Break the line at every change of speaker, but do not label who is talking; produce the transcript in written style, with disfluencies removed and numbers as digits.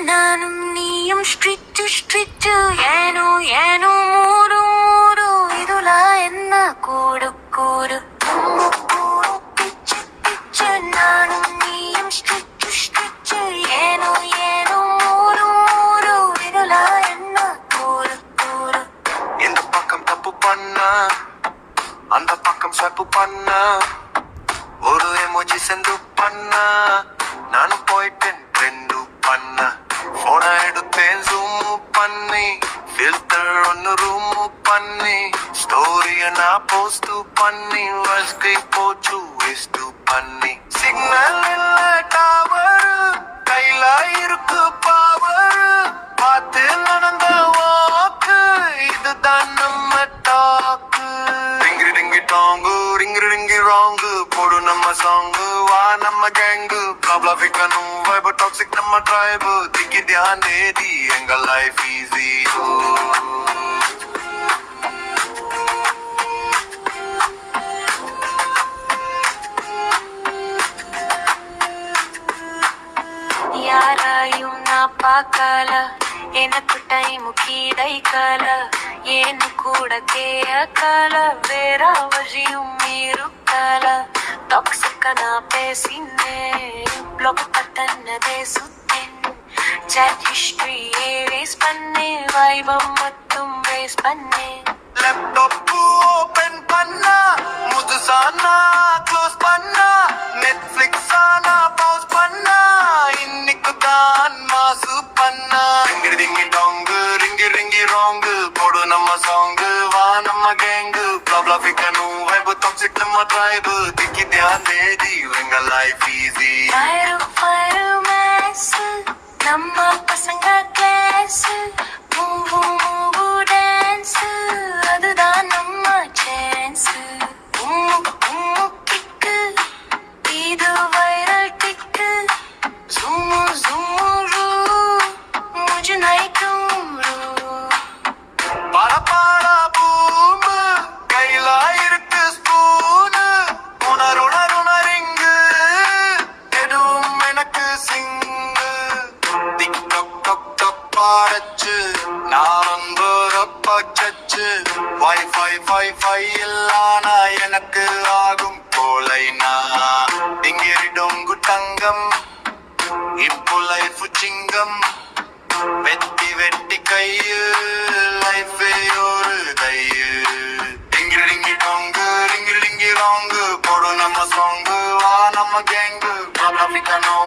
நானும் நீயும் strict strict ஏனோ ஏனோ மூடு மூடு இதுலா என்ன கூடு கூடு பிச்சு பிச்சு நானும் நீயும் ஸ்ட்ரிக்ட் ஸ்ட்ரிக்ட் ஏனோ ஏனோ மூடு மூடு இதுலா என்ன கூடு கூடு.
இந்த பக்கம் தப்பு பண்ண அந்த பக்கம் ஸ்வைப் பண்ண ஒரு எமோஜி சென்ட் பண்ண நானும் போயிட்டேன் ட்ரெண்டு பண்ண போனை எடுத்தேன் ஜூம் பண்ணி ஃபில்டர் ஒன்னு ரூம் பண்ணி ஸ்டோரிய நான் போஸ்ட் பண்ணி வஸ்கை போச்சு வேஸ்ட் பண்ணி சிக்னல் இல்ல டவர் கையில இருக்கு பவர் பார்த்து நடந்த வாக்கு இதுதான் நம்ம டாக்கு. ரிங்கி ரிங்கி டாங்கு ரிங்கி ரிங்கி ராங்கு போடு நம்ம சாங்கு வா நம்ம கேங்கு ப்ளாப்ளா ஃபிக்கனும் வைப டாக்ஸிக் நம்ம ட்ரைபு திக்கி தியான் தேதி எங்க லைஃப் ஈஸி.
யாரையும் நான் பார்க்கல எனக்கு டைம் கிடைக்கல ஏன்னு கூட கேட்கல வேற வழியும் இருக்கல டாக்ஸிக்க நான் பேசினேன் பிளாக் பட்டனதே சுத்தேன் சாட் ஹிஸ்டரியே வேஸ்ட் பண்ணேன் வைபம் மட்டும் வேஸ்ட் பண்ணேன்.
லேப்டாப் ஓபன் பண்ணா முதுசா நான் க்ளோஸ் பண்ணா நெட்ஃபிளிக்ஸ் நான் பவுஸ் பண்ணா இன்னைக்கு தான் மாசு பண்ணா. ரிங்கி ரிங்கி டாங்கு ரிங்கி ரிங்கி ராங்கு போடு நம்ம சாங்கு வா நம்ம கேங்கு ப்ளாப்ளா ஃபிக்கனும் வைப டாக்ஸிக் நம்ம ட்ரைபு திக்கி தியான் தேதி எங்க லைஃப் ஈஸி.
ஃபயரு மேஸ் நம்ம பசங்க கிளாஸ் மூவு மூவு டான்ஸ் அதுதான் நம்ம சான்ஸ். உம்மு உம்மு கிக்கு இது வைரல் டிக்கு ஜும்மு ஜும்மு ரூ முझे नहीं क्यों
பாடா பாடா பூமு கையில இருக்கு ஸ்பூனு உணர் உணர் உணரிங்கு எதுவும் எனக்கு சிங்கு டிக் டொக் டொக் டொக் பாடச்சு நான் வந்து ரப்பச்சு வைஃபை ஃபை இல்லானா எனக்கு ஆகும் கோலைனா இங்கிரிடொங்கு தங்கம் இப்போ லைஃப் சிங்கம் வெட்டி வெட்டி கையு லைஃபே ஒரு கையு. ரிங்கி ரிங்கி டாங்கு ரிங்கி ரிங்கி ராங்கு போடு நம்ம சாங்கு வா நம்ம கேங்கு ப்ளாப்ளா ஃபிக்கனும்